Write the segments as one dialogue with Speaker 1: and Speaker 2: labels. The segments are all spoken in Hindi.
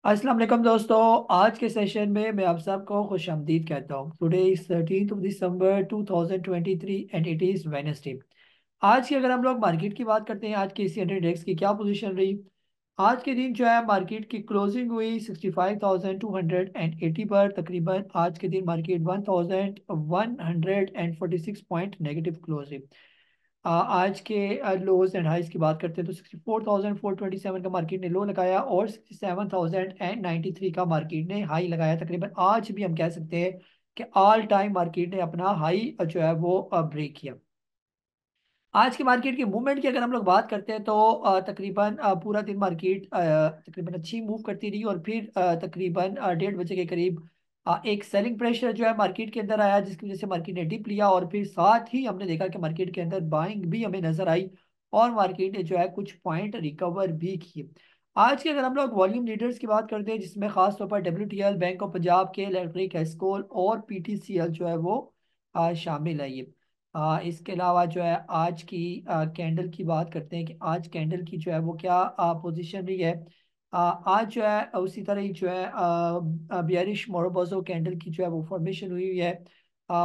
Speaker 1: अस्सलाम वालेकुम दोस्तों। आज के सेशन में मैं आप सबको खुशामदीद कहता हूँ। Today is 13 December 2023 and it is Wednesday. आज की अगर हम लोग मार्केट की बात करते हैं, आज के एशियन इंडेक्स की क्या पोजीशन रही। आज के दिन जो है मार्केट की क्लोजिंग हुई 65,280 पर। तकरीबन आज के दिन मार्केट 1,146 पॉइंट नेगेटिव क्लोज है। आज के लोज एंड हाइस की बात करते हैं तो 64,427 का मार्केट ने लो लगाया और 67,093 का मार्केट ने हाई लगाया। तकरीबन आज भी हम कह सकते हैं कि ऑल टाइम मार्केट ने अपना हाई जो है वो ब्रेक किया। आज की मार्केट की मूवमेंट की अगर हम लोग बात करते हैं तो तकरीबन पूरा दिन मार्केट तकरीबन अच्छी मूव करती रही और फिर तकरीबन 1:30 बजे के करीब एक सेलिंग प्रेशर जो है मार्केट के अंदर आया, जिसकी वजह से मार्केट ने डिप लिया और फिर साथ ही हमने देखा कि मार्केट के अंदर बाइंग भी हमें नजर आई और मार्केट ने जो है कुछ पॉइंट रिकवर भी किए। आज के अगर हम लोग वॉल्यूम लीडर्स की बात करते हैं, जिसमें खासतौर पर WTL, बैंक ऑफ पंजाब के, इलेक्ट्रिक, एस्कोल और PTCL जो है वो शामिल है ये। इसके अलावा जो है आज की कैंडल की बात करते हैं कि आज कैंडल की जो है वो क्या पोजीशन रही है। आज जो है उसी तरह ही जो है बियरिश मोरोबोजो कैंडल की जो है वो फॉर्मेशन हुई हुई है।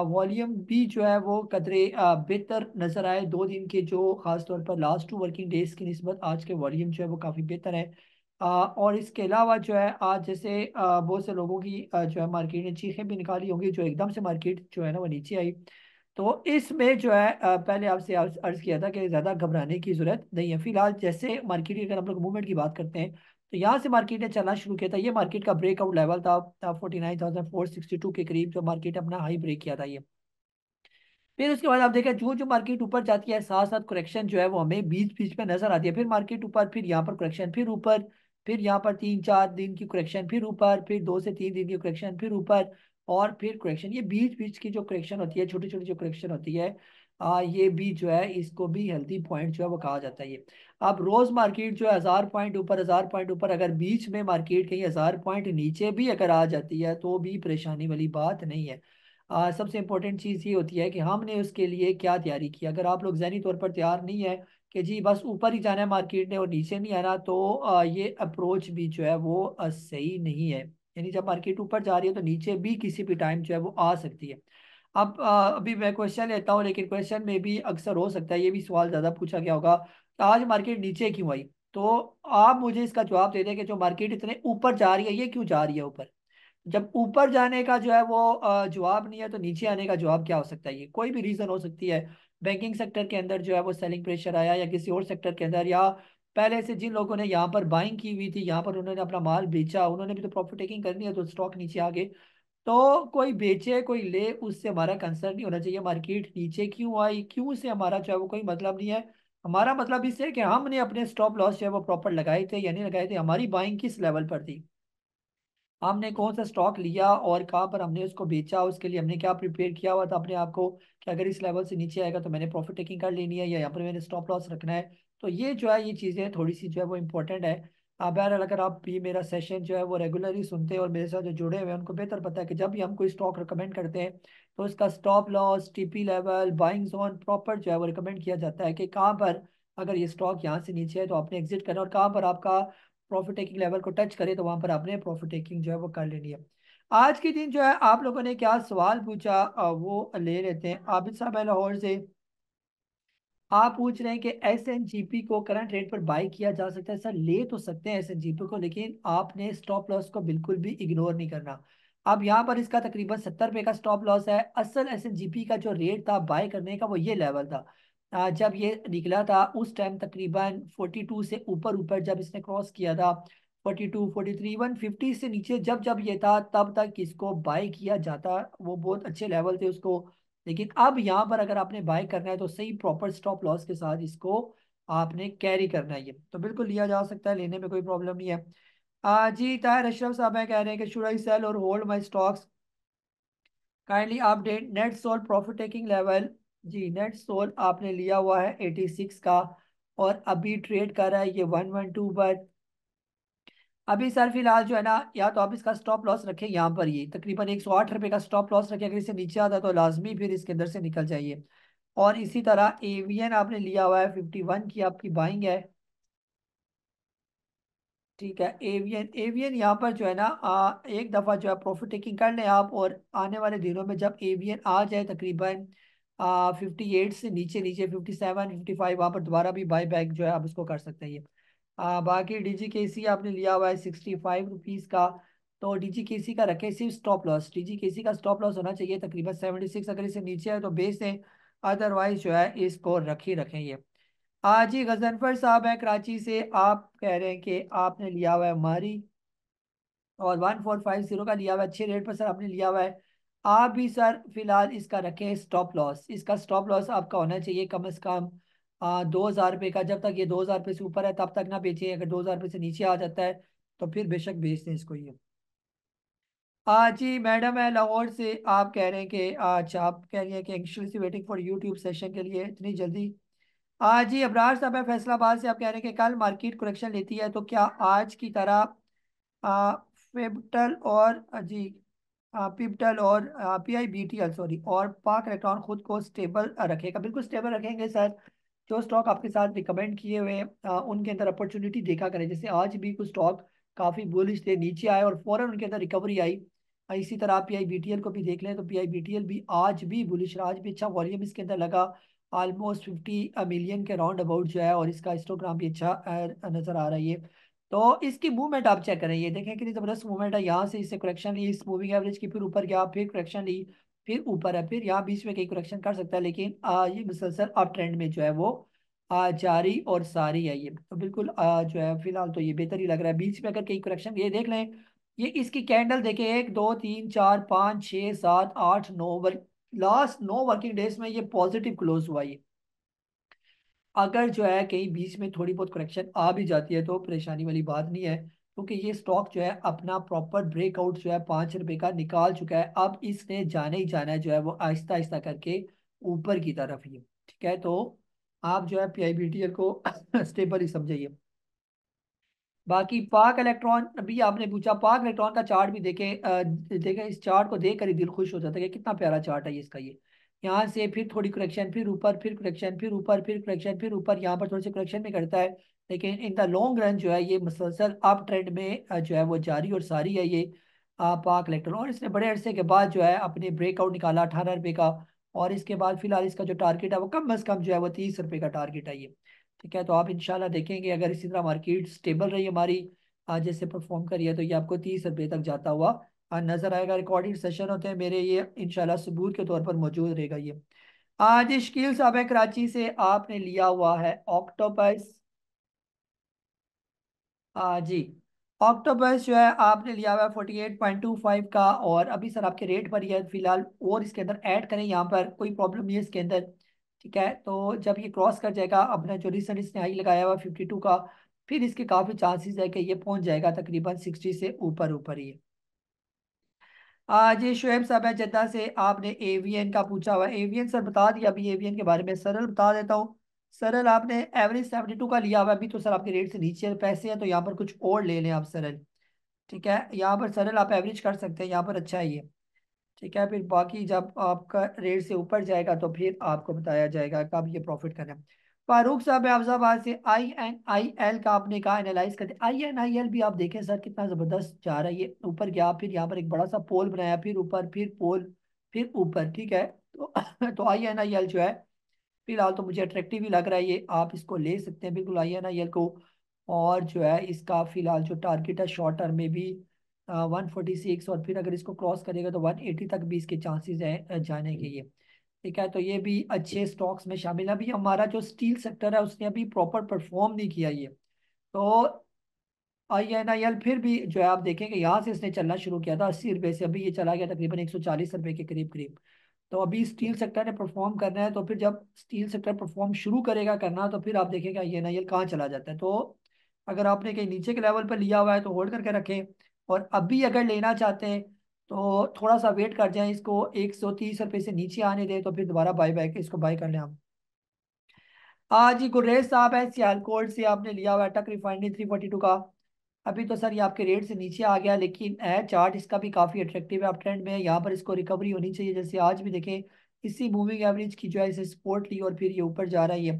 Speaker 1: वॉल्यूम भी जो है वो कदरे बेहतर नजर आए दो दिन के, जो खासतौर पर लास्ट 2 वर्किंग डेज की निस्बत आज के वॉल्यूम जो है वो काफ़ी बेहतर है। और इसके अलावा जो है आज जैसे बहुत से लोगों की जो है मार्केट ने चीखें भी निकाली होंगी, जो एकदम से मार्केट जो है ना वो नीचे आई। तो इसमें जो है पहले आपसे अर्ज किया था कि ज़्यादा घबराने की जरूरत नहीं है। फिलहाल जैसे मार्केट की अगर हम लोग मूवमेंट की बात करते हैं तो यहाँ से मार्केट ने चलना शुरू किया था। ये मार्केट का ब्रेकआउट लेवल था 49,462 के करीब, जो मार्केट अपना हाई ब्रेक किया था ये। फिर उसके बाद आप देखें जो जो मार्केट ऊपर जाती है साथ साथ करेक्शन जो है वो हमें बीच बीच में नजर आती है। फिर मार्केट ऊपर, फिर यहाँ पर करेक्शन, फिर ऊपर, फिर यहाँ पर 3-4 दिन की करेक्शन, फिर ऊपर, फिर 2 से 3 दिन की करेक्शन, फिर ऊपर और फिर करेक्शन। ये बीच बीच की जो करेक्शन होती है, छोटी छोटी जो करेक्शन होती है, ये भी जो है इसको भी हेल्थी पॉइंट जो है वो कहा जाता है ये। अब रोज मार्केट जो है 1,000 पॉइंट ऊपर, 1,000 पॉइंट ऊपर, अगर बीच में मार्केट कहीं 1,000 पॉइंट नीचे भी अगर आ जाती है तो भी परेशानी वाली बात नहीं है। सबसे इंपॉर्टेंट चीज़ ये होती है कि हमने उसके लिए क्या तैयारी की। अगर आप लोग ज़हनी तौर पर तैयार नहीं है कि जी बस ऊपर ही जाना है मार्केट ने और नीचे नहीं आना, तो ये अप्रोच भी जो है वो सही नहीं है। यानी जब मार्केट ऊपर जा रही है तो नीचे भी किसी भी टाइम जो है वो आ सकती है। अब अभी मैं क्वेश्चन लेता हूँ, लेकिन क्वेश्चन में भी अक्सर हो सकता है ये भी सवाल ज़्यादा पूछा गया होगा कि आज मार्केट नीचे क्यों आई। तो आप मुझे इसका जवाब दे दें कि जो मार्केट इतने ऊपर जा रही है ये क्यों जा रही है ऊपर। जब ऊपर जाने का जो है वो जवाब नहीं है तो नीचे आने का जवाब क्या हो सकता है। ये कोई भी रीजन हो सकती है। बैंकिंग सेक्टर के अंदर जो है वो सेलिंग प्रेशर आया, या किसी और सेक्टर के अंदर, या पहले से जिन लोगों ने यहाँ पर बाइंग की हुई थी यहाँ पर उन्होंने अपना माल बेचा, उन्होंने भी तो प्रॉफिट टेकिंग करनी है तो स्टॉक नीचे आ गए। तो कोई बेचे कोई ले, उससे हमारा कंसर्न नहीं होना चाहिए मार्केट नीचे क्यों आई क्यों से हमारा जो है वो कोई मतलब नहीं है। हमारा मतलब इससे है कि हमने अपने स्टॉप लॉस जो है वो प्रॉपर लगाए थे या नहीं लगाए थे, हमारी बाइंग किस लेवल पर थी, हमने कौन सा स्टॉक लिया और कहाँ पर हमने उसको बेचा, उसके लिए हमने क्या प्रिपेयर किया हुआ था अपने आप को कि अगर इस लेवल से नीचे आएगा तो मैंने प्रॉफिट टेकिंग कर लेनी है या यहाँ पर मैंने स्टॉप लॉस रखना है। तो ये जो है ये चीज़ें थोड़ी सी जो है वो इम्पोर्टेंट है। बहरहाल अगर आप भी मेरा सेशन जो है वो रेगुलरली सुनते हैं और मेरे साथ जो जुड़े हुए हैं उनको बेहतर पता है कि जब भी हम कोई स्टॉक रिकमेंड करते हैं तो उसका stop loss, TP level, buying zone proper जो है वो रिकमेंड किया जाता है कि कहाँ पर अगर ये स्टॉक यहाँ से नीचे है तो आपने एग्जिट करना, और कहाँ पर आपका प्रॉफिट टेकिंग लेवल को टच करे तो वहां पर आपने प्रॉफिट टेकिंग जो है वो कर लेनी है। आज के दिन जो है आप लोगों ने क्या सवाल पूछा वो ले लेते हैं। आबिद साहब है लाहौर से, आप पूछ रहे हैं कि SNGP को करंट रेट पर बाई किया जा सकता है। सर ले तो सकते हैं SNGP को, लेकिन आपने स्टॉप लॉस को बिल्कुल भी इग्नोर नहीं करना। अब यहाँ पर इसका तकरीबन 70 रुपए का स्टॉप लॉस है। असल SNGP का जो रेट था बाय करने का वो ये लेवल था। जब ये निकला था उस टाइम तकरीबन 42 से ऊपर ऊपर जब इसने क्रॉस किया था, 42, 43, 150 से नीचे जब जब ये था तब तक इसको बाय किया जाता। वो बहुत अच्छे लेवल थे उसको। लेकिन अब यहाँ पर अगर आपने बाय करना है तो सही प्रॉपर स्टॉप लॉस के साथ इसको आपने कैरी करना है। ये तो बिल्कुल लिया जा सकता है, लेने में कोई प्रॉब्लम नहीं है। जी ताहिर अशरफ साहब हैं, कह रहे हैं कि शुड आई सेल और hold my stocks, kindly update net sold profit taking level. जी नेट सोल्ड आपने लिया हुआ है 86 का और अभी ट्रेड कर रहा है ये 112 पर। अभी सर फिलहाल जो है ना, या तो आप इसका स्टॉप लॉस रखें यहाँ पर, ये तकरीबन 108 रुपए का स्टॉप लॉस रखें। अगर इससे नीचे आता है तो लाजमी फिर इसके अंदर से निकल जाइए। और इसी तरह AVN आपने लिया हुआ है 51 की आपकी बाइंग है। ठीक है, एवियन एवियन यहाँ पर जो है ना, एक दफ़ा जो है प्रॉफिट टेकिंग कर लें आप, और आने वाले दिनों में जब एवियन आ जाए तकरीबन 58 से नीचे नीचे 57 55, वहाँ पर दोबारा भी बाई बैक जो है आप इसको कर सकते हैं ये। बाकी DGKC आपने लिया हुआ है 65 रुपीज़ का। तो DGKC का रखें सिर्फ स्टॉप लॉस, DGKC का स्टॉप लॉस होना चाहिए तकरीबन 76, अगर इससे नीचे है तो बेच दें, अदरवाइज जो है इसको रख ही रखें ये। जी गजनफर साहब है कराची से, आप कह रहे हैं कि आपने लिया हुआ है मारी, और 1450 का लिया हुआ है, अच्छे रेट पर सर आपने लिया हुआ है। आप भी सर फिलहाल इसका रखें स्टॉप लॉस, इसका स्टॉप लॉस आपका होना चाहिए कम से कम 2000 रुपये का। जब तक ये 2000 रुपये से ऊपर है तब तक ना बेचें, अगर 2000 रुपये से नीचे आ जाता है तो फिर बेशक बेच दें इसको ये। जी मैडम है लाहौर से, आप कह रहे हैं कि अच्छा, आप कह रही हैं कि एंक्शुअसली वेटिंग फॉर यूट्यूब सेशन के लिए इतनी जल्दी। जी अबरार साहब है फैसलाबाद से, आप कह रहे हैं कि कल मार्केट करेक्शन लेती है तो क्या आज की तरह पिप्टल और जी पिप्टल और PIBTL सॉरी और पाक इलेक्ट्रॉन खुद को स्टेबल रखेगा? बिल्कुल स्टेबल रखेंगे सर। जो स्टॉक आपके साथ रिकमेंड किए हुए हैं उनके अंदर अपॉर्चुनिटी देखा करें, जैसे आज भी कुछ स्टॉक काफ़ी बुलिश थे, नीचे आए और फौरन उनके अंदर रिकवरी आई। इसी तरह आप PIBTL को भी देख लें तो PIBTL भी आज भी बुलिश रहा, आज भी अच्छा वॉल्यूम इसके अंदर लगा, ऑलमोस्ट 50 मिलियन के राउंड अबाउट जो है, और इसका हिस्टोग्राम भी अच्छा नजर आ रहा है ये। तो इसकी मूवमेंट आप चेक करें, ये देखें कितनी जबरदस्त मूवमेंट है, यहाँ से इससे करेक्शन ली, इस मूविंग एवरेज की, फिर ऊपर गया, फिर करेक्शन ली, फिर ऊपर है, फिर यहाँ बीच में कहीं करेक्शन कर सकता है, लेकिन ये मुसलसल अप ट्रेंड में जो है वो जारी और सारी है ये। तो बिल्कुल जो है फिलहाल तो ये बेहतर ही लग रहा है। बीच में अगर कहीं करेक्शन ये देख लें, ये इसकी कैंडल देखें, 1 2 3 4 5 6 7 8 9, लास्ट 9 वर्किंग डेज में ये पॉजिटिव क्लोज हुआ ये। अगर जो है कहीं बीच में थोड़ी बहुत करेक्शन आ भी जाती है तो परेशानी वाली बात नहीं है, क्योंकि ये स्टॉक जो है अपना प्रॉपर ब्रेकआउट जो है 5 रुपए का निकाल चुका है, अब इसने जाने ही जाना है जो है वो आहिस्ता आहिस्ता करके ऊपर की तरफ ही। ठीक है, तो आप जो है PIBTL को स्टेबल ही समझिए। बाकी पाक इलेक्ट्रॉन भी आपने पूछा, पाक इलेक्ट्रॉन का चार्ट भी देखें, इस चार्ट को देख कर ही दिल खुश हो जाता है कि कितना प्यारा चार्ट है ये इसका ये। यहाँ से फिर थोड़ी करेक्शन, फिर ऊपर, फिर करेक्शन, फिर ऊपर, फिर करेक्शन, फिर ऊपर, यहाँ पर थोड़ी सी करेक्शन भी करता है, लेकिन इन द लॉन्ग रन जो है ये मुसलसल अप ट्रेंड में जो है वो जारी और सारी है ये पाक इलेक्ट्रॉन। और इसने बड़े अरसे के बाद जो है अपने ब्रेकआउट निकाला 18 रुपये का, और इसके बाद फिलहाल इसका जो टारगेट है वो कम अज कम जो है वो 30 रुपये का टारगेट है ये। ठीक है, तो आप इंशाल्लाह देखेंगे अगर इसी तरह मार्केट स्टेबल रही हमारी, आज जैसे परफॉर्म करी है, तो ये आपको 30 रुपये तक जाता हुआ नजर आएगा। रिकॉर्डिंग सेशन होते हैं मेरे, ये इंशाल्लाह सबूत के तौर पर मौजूद रहेगा ये। आज शकील साहब है कराची से, आपने लिया हुआ है ऑक्टोपस। जी ऑक्टोपस जो है आपने लिया हुआ है 48.25 का, और अभी सर आपके रेट पर ही है फिलहाल, और इसके अंदर ऐड करें, यहाँ पर कोई प्रॉब्लम नहीं है इसके अंदर। ठीक है, तो जब ये क्रॉस कर जाएगा अपना जो रिसेंट इसने हाई लगाया हुआ 52 का, फिर इसके काफ़ी चांसेस है कि ये पहुंच जाएगा तकरीबन 60 से ऊपर ऊपर ही। आज ये शुएब साहब है जद्दा से, आपने एवीएन का पूछा हुआ है। एवीएन सर बता दिया अभी, एवीएन के बारे में सरल बता देता हूँ। सरल आपने एवरेज 72 का लिया हुआ है, अभी तो सर आपके रेट से नीचे पैसे हैं, तो यहाँ पर कुछ और ले लें आप सरल। ठीक है, यहाँ पर सरल आप एवरेज कर सकते हैं, यहाँ पर अच्छा है ये। ठीक है, फिर बाकी जब आपका रेट से ऊपर जाएगा तो फिर आपको बताया जाएगा कब ये प्रॉफिट करना है। फारूक साहब है अफजाबाद से, INIL का आपने कहा एनालाइज करते, INIL भी आप देखें सर कितना जबरदस्त जा रहा है ये, ऊपर गया, फिर यहाँ पर एक बड़ा सा पोल बनाया, फिर ऊपर, फिर पोल, फिर ऊपर। ठीक है, तो तो INIL जो है फिलहाल तो मुझे अट्रैक्टिव ही लग रहा है ये, आप इसको ले सकते हैं बिल्कुल INIL को। और जो है इसका फिलहाल जो टारगेट है शॉर्ट टर्म में भी 146, और फिर अगर इसको क्रॉस करेगा तो 180 तक भी इसके चांसेस हैं जाने के ये। ठीक है, तो ये भी अच्छे स्टॉक्स में शामिल है। अभी हमारा जो स्टील सेक्टर है उसने अभी प्रॉपर परफॉर्म नहीं किया ये, तो INIL फिर भी जो है आप देखेंगे यहाँ से इसने चलना शुरू किया था 80 रुपये से, अभी ये चला गया तकरीबन 140 रुपये के करीब करीब। तो अभी स्टील सेक्टर ने परफॉर्म करना है, तो फिर जब स्टील सेक्टर परफॉर्म शुरू करेगा करना, तो फिर आप देखेंगे INIL कहाँ चला जाता है। तो अगर आपने कहीं नीचे के लेवल पर लिया हुआ है तो होल्ड करके रखें, और अभी अगर लेना चाहते हैं तो थोड़ा सा वेट कर जाएं, इसको 130 रुपये से नीचे आने दें, तो फिर दोबारा बाई बैक इसको बाई कर लें हम। आज ही गुर्रेज साहब है सियालकोट से, आपने लिया हुआ है टक रिफाइनरी 342 का। अभी तो सर ये आपके रेट से नीचे आ गया, लेकिन है चार्ट इसका भी काफी अट्रैक्टिव है, अप ट्रेंड में है, यहाँ पर इसको रिकवरी होनी चाहिए, जैसे आज भी देखें इसी मूविंग एवरेज की जो है इसे सपोर्ट ली और फिर ये ऊपर जा रहा है ये।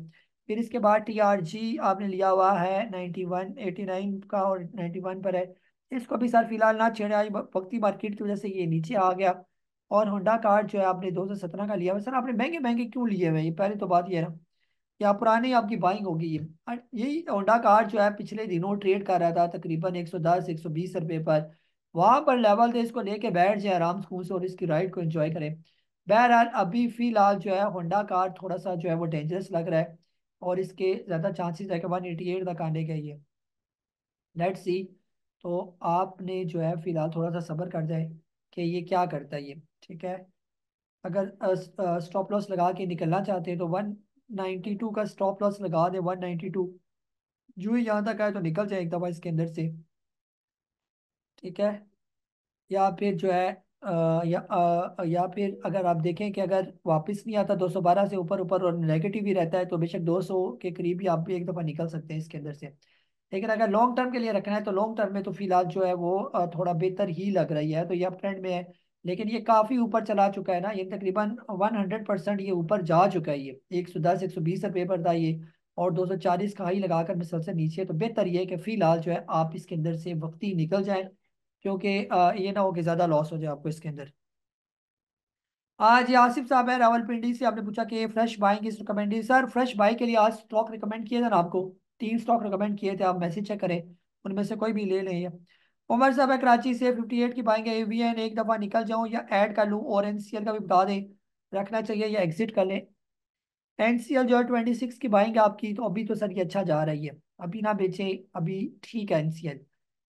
Speaker 1: फिर इसके बाद TRG आपने लिया हुआ है 91 89 का और 91 पर है। इसको भी सर फिलहाल ना छेड़े, आज वक्ती मार्केट की वजह से ये नीचे आ गया। और होंडा कार्ड जो है आपने 2017 का लिया हुआ। सर आपने महंगे महंगे क्यों लिए हुए, ये पहले तो बात ये है ना, या पुरानी आपकी बाइंग होगी ये। और यही होंडा कार जो है पिछले दिनों ट्रेड कर रहा था तकरीबन 110 120 रुपए पर। वहां पर लेवल थे, इसको लेके बैठ जाए आराम सुकून से और इसकी राइड को एंजॉय करें। बहरहाल अभी फिलहाल जो है होंडा कार थोड़ा सा जो है वो डेंजरस लग रहा है, और इसके ज्यादा चांसेस है कि 188 तक आने के ये। Let's see. तो आपने जो है फिलहाल थोड़ा सा सब्र कर जाए कि ये क्या करता है ये। ठीक है। अगर स्टॉप लॉस लगा के निकलना चाहते हैं तो 192 का स्टॉप लॉस लगा दे। 192 जो ही यहाँ तक आए तो निकल जाए एक दफा इसके अंदर से। ठीक है। या फिर जो है या फिर अगर आप देखें कि अगर वापस नहीं आता 212 से ऊपर ऊपर और नेगेटिव ही रहता है तो बेशक 200 के करीब ही आप भी एक दफा निकल सकते हैं इसके अंदर से। लेकिन अगर लॉन्ग टर्म के लिए रखना है तो लॉन्ग टर्म में तो फिलहाल जो है वो थोड़ा बेहतर ही लग रही है, तो ये अप ट्रेंड में है। लेकिन ये काफी ऊपर चला चुका है ना, ये तकरीबन 100% ये ऊपर जा चुका है। ये 110 120 रुपये पर था ये, और 240 का हाई लगाकर मैं सबसे नीचे। तो बेहतर ये है कि फिलहाल जो है आप इसके अंदर से वक्ती निकल जाए, क्योंकि ये ना हो कि ज्यादा लॉस हो जाए आपको इसके अंदर। आज ये आसिफ साहब है रावलपिंडी से, आपने पूछा कि फ्रेश बाई की रिकमेंड। सर फ्रेश बाई के लिए आज स्टॉक रिकमेंड किए थे ना आपको, 3 स्टॉक रिकमेंड किए थे, आप मैसेज चेक करें, उनमें से कोई भी ले लें ये। उमर साहब है कराची से, 58 की बाइंग है। AVN एक दफा निकल जाऊं या ऐड कर लूं, और NCL का भी बता दें रखना चाहिए या एग्जिट कर लें। NCL जो है 26 की बाइंग है आपकी, तो अभी तो सर ये अच्छा जा रही है, अभी ना बेचे, अभी ठीक है NCL।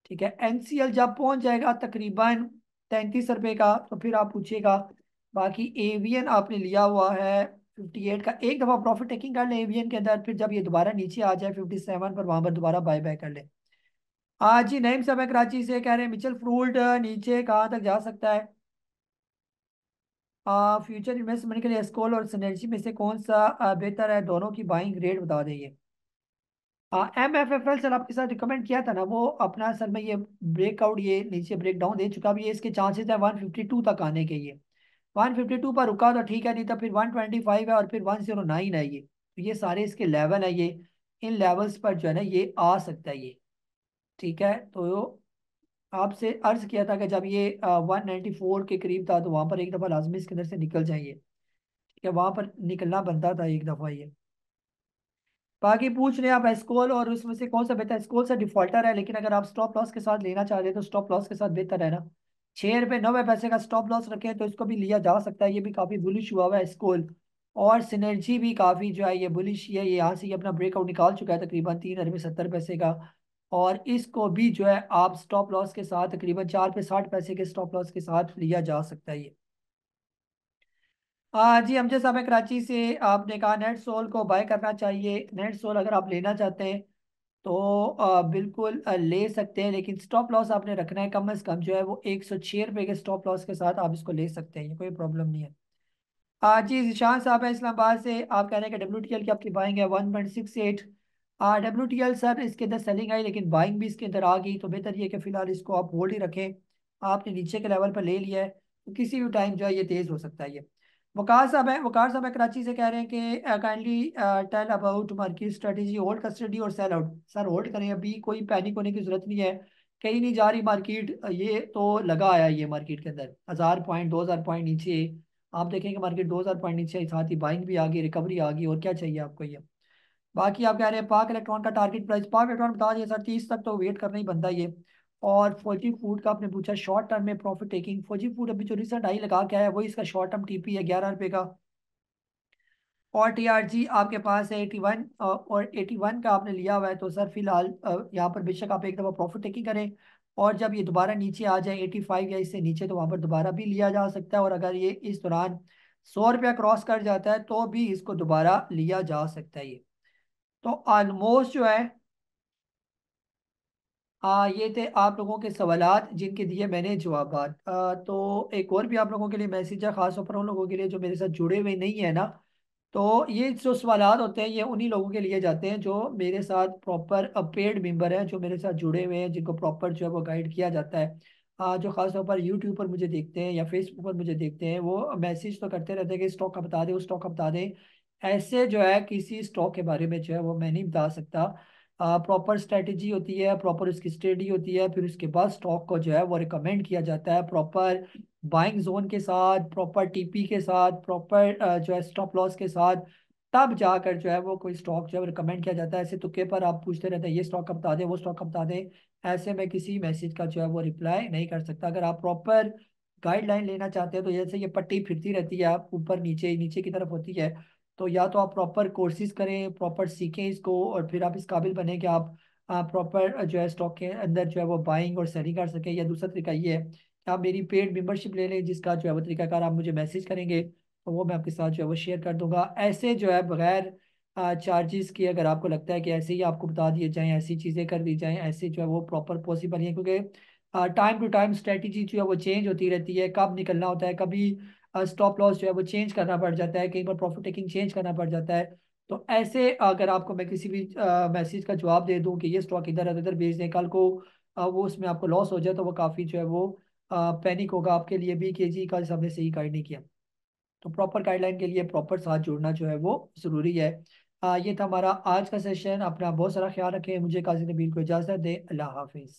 Speaker 1: ठीक है। NCL जब पहुंच जाएगा तकरीबन 33 रुपए का तो फिर आप पूछिएगा। बाकी AVN आपने लिया हुआ है 58 का, एक दफा प्रॉफिट टेकिंग कर ले AVN के अंदर, फिर जब ये दोबारा नीचे आ जाए 57 पर, वहां पर दोबारा बाय बैक कर ले। आज जी नईम साहब है कराची से, कह रहे हैं मिचल फ्रूट नीचे कहाँ तक जा सकता है। फ्यूचर इन्वेस्टमेंट के लिए एस्कॉल और सिनर्जी में से कौन सा बेहतर है, दोनों की बाइंग रेट बता देंगे। MFFL सर आपके साथ रिकमेंड किया था ना, वो अपना असल में ये ब्रेकआउट, ये नीचे ब्रेक डाउन दे चुका भी है, इसके चांसेस है 152 तक आने के। ये 152 पर रुका तो ठीक है, नहीं तो फिर 125 है और फिर 109 है ये, तो ये सारे इसके लेवल है ये। इन लेवल्स पर जो है ना ये आ सकता है ये। ठीक है। तो आपसे अर्ज किया था कि जब ये 194 के करीब था तो वहां पर एक दफा लाजमी इसके अंदर से निकल जाइए। ठीक है, वहां पर निकलना बनता था एक दफा ये। बाकी पूछ रहे हैं आप एस्कोल और उसमें से कौन सा बेहतर है। एस्कोल से डिफॉल्टर है, लेकिन अगर आप स्टॉप लॉस के साथ लेना चाह रहे हैं तो स्टॉप लॉस के साथ बेहतर है ना। 6 रुपये 90 पैसे का स्टॉप लॉस रखें तो इसको भी लिया जा सकता है, ये भी काफी बुलिश हुआ हुआ है एस्कोल। और सिनर्जी भी काफी जो है ये बुलिश ही है, ये यहाँ से ये अपना ब्रेकआउट निकाल चुका है तकरीबन 3 अरब 70 पैसे का। और इसको भी जो है आप स्टॉप लॉस के साथ तकरीबन 4 पे 60 पैसे के स्टॉप लॉस के साथ लिया जा सकता है ये। हाँ जी अमजद साहब है कराची से, आपने कहा नेट सोल को बाय करना चाहिए। नेट सोल अगर आप लेना चाहते हैं तो बिल्कुल ले सकते हैं, लेकिन स्टॉप लॉस आपने रखना है कम से कम जो है वो 106 रुपये के स्टॉप लॉस के साथ आप इसको ले सकते हैं, ये कोई प्रॉब्लम नहीं है। जी जिशान साहब है इस्लामाबाद से, आप कह रहे हैं कि WTL की आपकी बाइंग है 1.68। WTL सर इसके अंदर सेलिंग आई, लेकिन बाइंग भी इसके अंदर आ गई, तो बेहतर ये है कि फिलहाल इसको आप होल्ड ही रखें। आपने नीचे के लेवल पर ले लिया है तो किसी भी टाइम जो है ये तेज हो सकता है ये। वकार साहब है कराची से, कह रहे हैं कि kindly tell about market strategy, hold custody और सेल आउट। सर होल्ड करें, अभी कोई पैनिक होने की जरूरत नहीं है, कहीं नहीं जा रही मार्केट। ये तो लगा आया ये मार्केट के अंदर 1000 पॉइंट 2000 पॉइंट नीचे। आप देखेंगे मार्केट 2000 पॉइंट नीचे आई, साथ ही बाइंग भी आ गई, रिकवरी आ गई, और क्या चाहिए आपको ये। बाकी आप कह रहे हैं पाक इलेक्ट्रॉन का टारगेट प्राइस, पाक इलेक्ट्रॉन बता दिया सर 30 तक तो वेट करना ही बनता है ये। और फौजी फूड का आपने पूछा शॉर्ट टर्म में प्रॉफिट टेकिंग, फौजी फूड अभी जो रिसेंट हाई लगा के आया वही इसका शॉर्ट टर्म TP है 11 रुपए का। और TRG आपके पास है 81, और 81 का आपने लिया हुआ है, तो सर फिलहाल यहाँ पर बेशक आप एक दफ़ा प्रॉफिट टेकिंग करें, और जब ये दोबारा नीचे आ जाए 85 या इससे नीचे तो वहाँ पर दोबारा भी लिया जा सकता है, और अगर ये इस दौरान 100 रुपया क्रॉस कर जाता है तो भी इसको दोबारा लिया जा सकता है ये। तो ऑलमोस्ट जो है ये थे आप लोगों के सवालात जिनके दिए मैंने जवाबात। तो एक और भी आप लोगों के लिए मैसेज है, खासतौर पर उन लोगों के लिए जो मेरे साथ जुड़े हुए नहीं है ना। तो ये जो सवालात होते हैं ये उन्हीं लोगों के लिए जाते हैं जो मेरे साथ प्रॉपर पेड मेंबर हैं, जो मेरे साथ जुड़े हुए हैं, जिनको प्रॉपर जो है वो गाइड किया जाता है। जो खासतौर पर यूट्यूब पर मुझे देखते हैं या फेसबुक पर मुझे देखते हैं, वो मैसेज तो करते रहते हैं कि स्टॉक का बता दें, उस स्टॉक का बता दें। ऐसे जो है किसी स्टॉक के बारे में जो है वो मैं नहीं बता सकता। प्रॉपर स्ट्रेटजी होती है, प्रॉपर उसकी स्टडी होती है, फिर उसके बाद स्टॉक को जो है वो रिकमेंड किया जाता है प्रॉपर बाइंग जोन के साथ, प्रॉपर टीपी के साथ, प्रॉपर जो है स्टॉप लॉस के साथ। तब जाकर जो है वो कोई स्टॉक जो है रिकमेंड किया जाता है। ऐसे तुक्के पर आप पूछते रहते हैं ये स्टॉक का बता दें, वो स्टॉक का बता दें, ऐसे में किसी मैसेज का जो है वो रिप्लाई नहीं कर सकता। अगर आप प्रॉपर गाइडलाइन लेना चाहते हैं तो जैसे ये पट्टी फिरती रहती है, आप ऊपर नीचे नीचे की तरफ होती है, तो या तो आप प्रॉपर कोर्सेज करें, प्रॉपर सीखें इसको, और फिर आप इस काबिल बने कि आप प्रॉपर जो है स्टॉक के अंदर जो है वो बाइंग और सेलिंग कर सकें। या दूसरा तरीका ये है कि आप मेरी पेड मेंबरशिप ले लें, जिसका जो है वो तरीकाकार आप मुझे मैसेज करेंगे तो वो मैं आपके साथ जो है वो शेयर कर दूंगा। ऐसे जो है बगैर चार्जेस की अगर आपको लगता है कि ऐसे ही आपको बता दिए जाएं, ऐसी चीज़ें कर दी जाएं, ऐसे जो है वो प्रॉपर पॉसिबल नहीं है, क्योंकि टाइम टू टाइम स्ट्रेटजी जो है वो चेंज होती रहती है। कब निकलना होता है, कभी स्टॉप लॉस जो है वो चेंज करना पड़ जाता है, कई बार प्रॉफिट टेकिंग चेंज करना पड़ जाता है। तो ऐसे अगर आपको मैं किसी भी मैसेज का जवाब दे दूं कि ये स्टॉक इधर इधर बेच दें, कल को वो उसमें आपको लॉस हो जाए, तो वो काफ़ी जो है वो पैनिक होगा आपके लिए भी कि जी कल हमने सही गाइड नहीं किया। तो प्रॉपर गाइडलाइन के लिए प्रॉपर साथ जुड़ना जो है वो ज़रूरी है। ये था हमारा आज का सेशन। अपना बहुत सारा ख्याल रखें। मुझे काजी नबील को इजाज़त दें। अल्लाह हाफिज़।